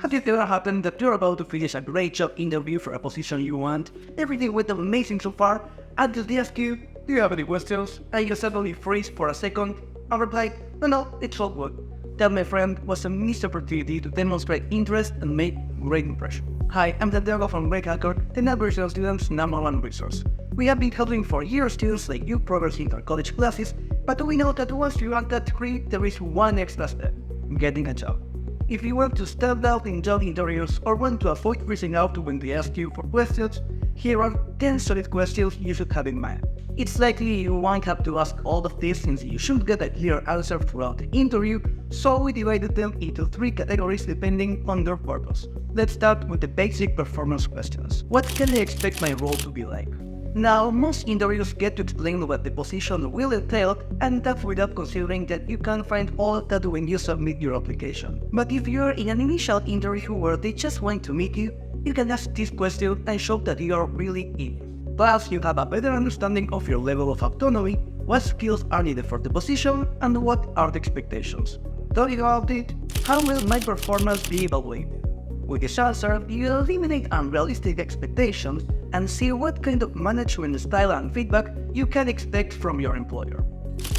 Has it ever happened that you're about to finish a great job interview for a position you want? Everything went amazing so far, and they ask you, do you have any questions? And you suddenly freeze for a second and reply, no, it's all good. That, my friend, was a missed opportunity to demonstrate interest and make great impression. Hi, I'm Gradehacker from Gradehacker, the navigation students' #1 resource. We have been helping for years students like you progress in their college classes, but we know that once you earn that degree, there is one extra step: getting a job. If you want to stand out in job interviews or want to avoid freezing out when they ask you for questions, here are 10 solid questions you should have in mind. It's likely you won't have to ask all of this since you should get a clear answer throughout the interview, so we divided them into 3 categories depending on their purpose. Let's start with the basic performance questions. What can I expect my role to be like? Now, most interviews get to explain what the position will entail, and that's without considering that you can find all of that when you submit your application. But if you're in an initial interview where they just want to meet you, you can ask this question and show that you are really in. Plus, you have a better understanding of your level of autonomy, what skills are needed for the position, and what are the expectations. Talking about it, how will my performance be evaluated? With this answer, you eliminate unrealistic expectations and see what kind of management style and feedback you can expect from your employer.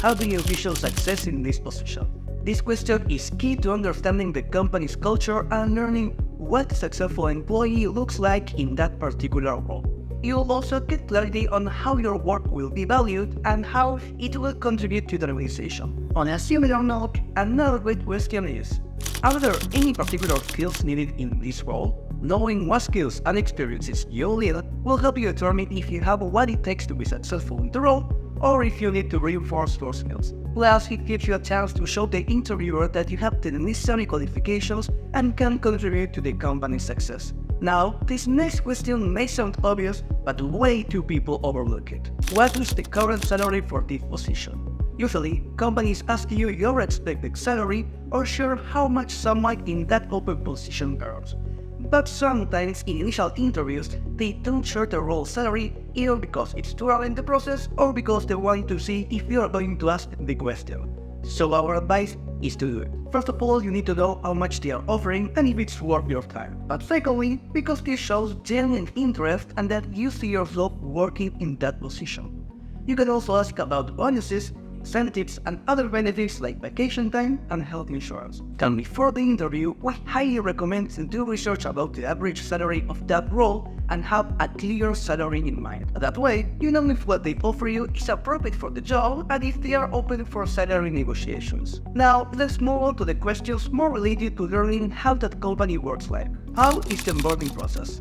How do you envision success in this position? This question is key to understanding the company's culture and learning what a successful employee looks like in that particular role. You'll also get clarity on how your work will be valued and how it will contribute to the organization. On a similar note, another great question is, are there any particular skills needed in this role? Knowing what skills and experiences you need will help you determine if you have what it takes to be successful in the role, or if you need to reinforce those skills. Plus, it gives you a chance to show the interviewer that you have the necessary qualifications and can contribute to the company's success. Now, this next question may sound obvious, but way too people overlook it. What is the current salary for this position? Usually, companies ask you your expected salary or share how much someone in that open position earns. But sometimes in initial interviews, they don't share the role salary either because it's too early in the process or because they want to see if you are going to ask the question. So our advice is to do it. First of all, you need to know how much they are offering and if it's worth your time. But secondly, because this shows genuine interest and that you see yourself working in that position. You can also ask about bonuses, incentives, and other benefits like vacation time and health insurance. And before the interview, we highly recommend to do research about the average salary of that role and have a clear salary in mind. That way, you know if what they offer you is appropriate for the job and if they are open for salary negotiations. Now, let's move on to the questions more related to learning how that company works like. How is the onboarding process?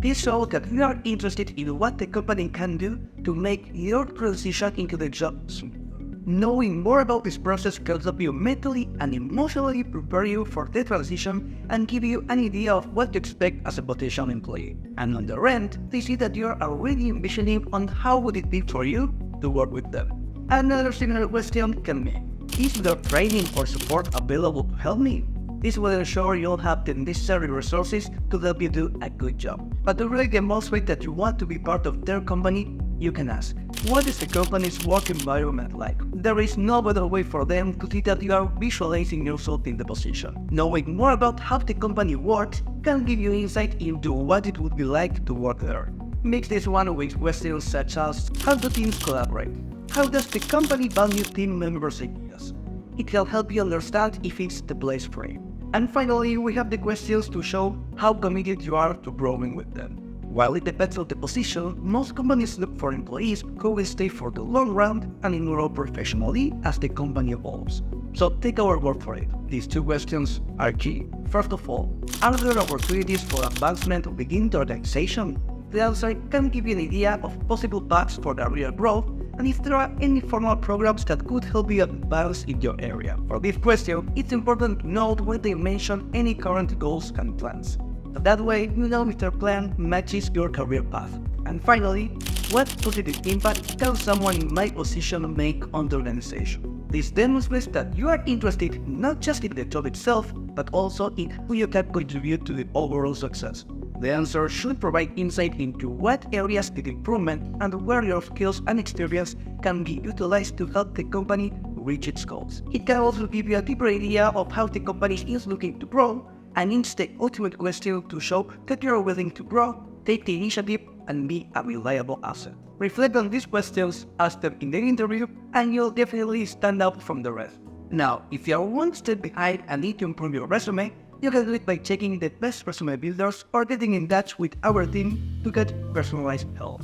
This shows that you are interested in what the company can do to make your transition into the job smooth. Knowing more about this process can help you mentally and emotionally prepare you for the transition and give you an idea of what to expect as a potential employee. And on the end, they see that you are already envisioning on how would it be for you to work with them. Another similar question can be, is there training or support available to help me? This will ensure you'll have the necessary resources to help you do a good job. But to really demonstrate that you want to be part of their company, you can ask, what is the company's work environment like? There is no better way for them to see that you are visualizing yourself in the position. Knowing more about how the company works can give you insight into what it would be like to work there. Mix this one with questions such as, how do teams collaborate? How does the company value team members' ideas? It can help you understand if it's the place for you. And finally, we have the questions to show how committed you are to growing with them. While it depends on the position, most companies look for employees who will stay for the long run and grow professionally as the company evolves. So take our word for it. These 2 questions are key. First of all, are there opportunities for advancement within the organization? The answer can give you an idea of possible paths for career growth and if there are any formal programs that could help you advance in your area. For this question, it's important to note when they mention any current goals and plans. That way, you know if their plan matches your career path. And finally, what positive impact can someone in my position make on the organization? This demonstrates that you are interested not just in the job itself, but also in who you can contribute to the overall success. The answer should provide insight into what areas need improvement and where your skills and experience can be utilized to help the company reach its goals. It can also give you a deeper idea of how the company is looking to grow and it's the ultimate question to show that you are willing to grow, take the initiative, and be a reliable asset. Reflect on these questions, ask them in the interview, and you'll definitely stand out from the rest. Now, if you are one step behind and need to improve your resume, you can do it by checking the best resume builders or getting in touch with our team to get personalized help.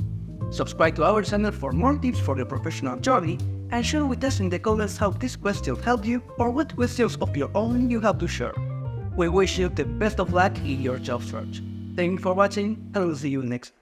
Subscribe to our channel for more tips for your professional journey, and share with us in the comments how these questions helped you or what questions of your own you have to share. We wish you the best of luck in your job search. Thank you for watching, and we'll see you next time.